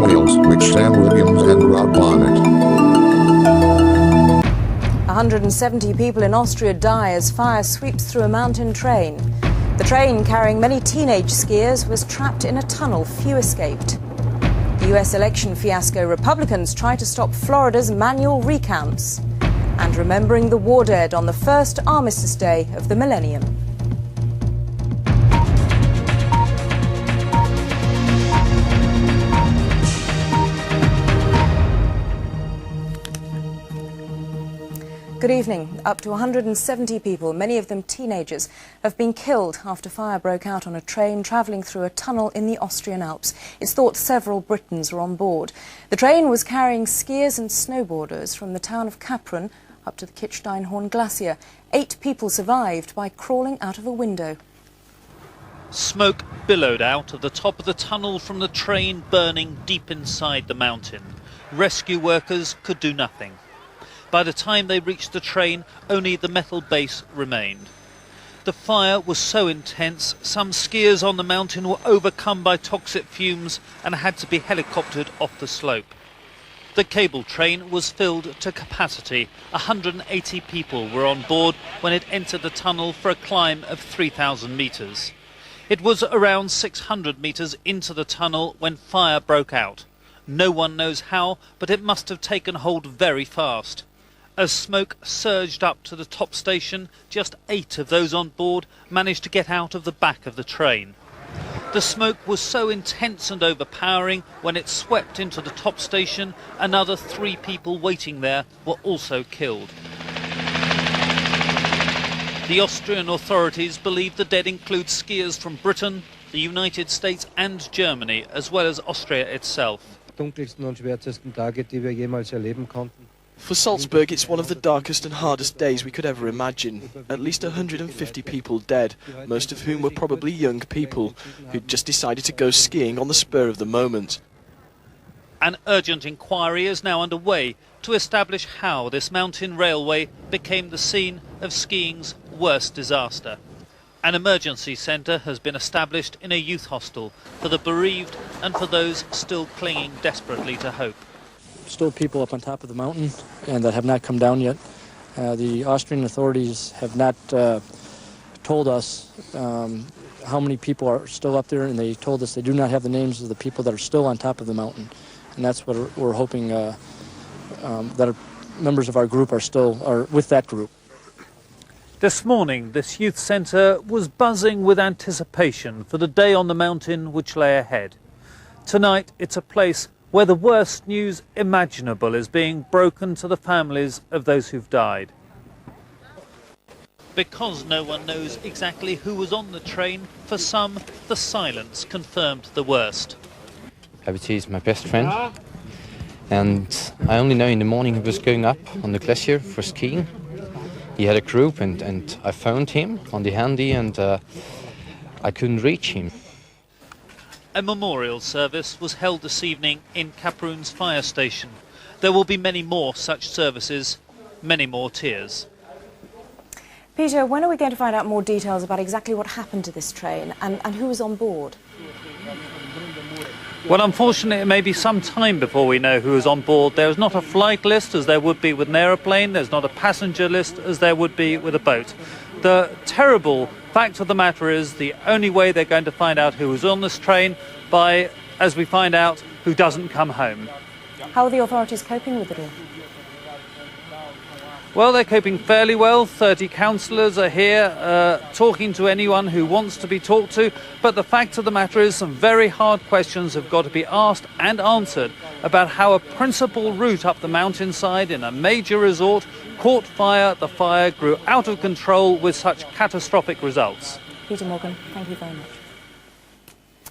Wales, which Sian Williams and Rob Bonnet. 170 people in Austria die as fire sweeps through a mountain train. The train, carrying many teenage skiers, was trapped in a tunnel. Few escaped. The US election fiasco, Republicans try to stop Florida's manual recounts. And remembering the war dead on the first Armistice Day of the millennium. Good evening. Up to 170 people, many of them teenagers, have been killed after fire broke out on a train travelling through a tunnel in the Austrian Alps. It's thought several Britons were on board. The train was carrying skiers and snowboarders from the town of Kaprun up to the Kitzsteinhorn glacier. 8 people survived by crawling out of a window. Smoke billowed out of the top of the tunnel from the train burning deep inside the mountain. Rescue workers could do nothing. By the time they reached the train, only the metal base remained. The fire was so intense, some skiers on the mountain were overcome by toxic fumes and had to be helicoptered off the slope. The cable train was filled to capacity. 180 people were on board when it entered the tunnel for a climb of 3,000 metres. It was around 600 metres into the tunnel when fire broke out. No one knows how, but it must have taken hold very fast. As smoke surged up to the top station, just 8 of those on board managed to get out of the back of the train. The smoke was so intense and overpowering, when it swept into the top station, another 3 people waiting there were also killed. The Austrian authorities believe the dead include skiers from Britain, the United States and Germany, as well as Austria itself. Dunkelsten und schwärzesten Tage, die wir jemals erleben konnten. For Salzburg, it's one of the darkest and hardest days we could ever imagine. At least 150 people dead, most of whom were probably young people who'd just decided to go skiing on the spur of the moment. An urgent inquiry is now underway to establish how this mountain railway became the scene of skiing's worst disaster. An emergency centre has been established in a youth hostel for the bereaved and for those still clinging desperately to hope. Still people up on top of the mountain and that have not come down yet. The Austrian authorities have not told us how many people are still up there, and they told us they do not have the names of the people that are still on top of the mountain. And that's what we're hoping that members of our group are with that group. This morning, this youth centre was buzzing with anticipation for the day on the mountain which lay ahead. Tonight, it's a place where the worst news imaginable is being broken to the families of those who've died. Because no one knows exactly who was on the train, for some, the silence confirmed the worst. Gabby is my best friend, and I only know in the morning he was going up on the glacier for skiing. He had a group and I phoned him on the handy and I couldn't reach him. A memorial service was held this evening in Kaprun's fire station. There will be many more such services, many more tears. Peter, when are we going to find out more details about exactly what happened to this train and who was on board? Well, unfortunately, it may be some time before we know who is on board. There is not a flight list as there would be with an aeroplane. There's not a passenger list as there would be with a boat. The terrible fact of the matter is the only way they're going to find out who was on this train by, as we find out, who doesn't come home. How are the authorities coping with it all? Well, they're coping fairly well. 30 councillors are here talking to anyone who wants to be talked to. But the fact of the matter is some very hard questions have got to be asked and answered about how a principal route up the mountainside in a major resort caught fire. The fire grew out of control with such catastrophic results. Peter Morgan, thank you very much.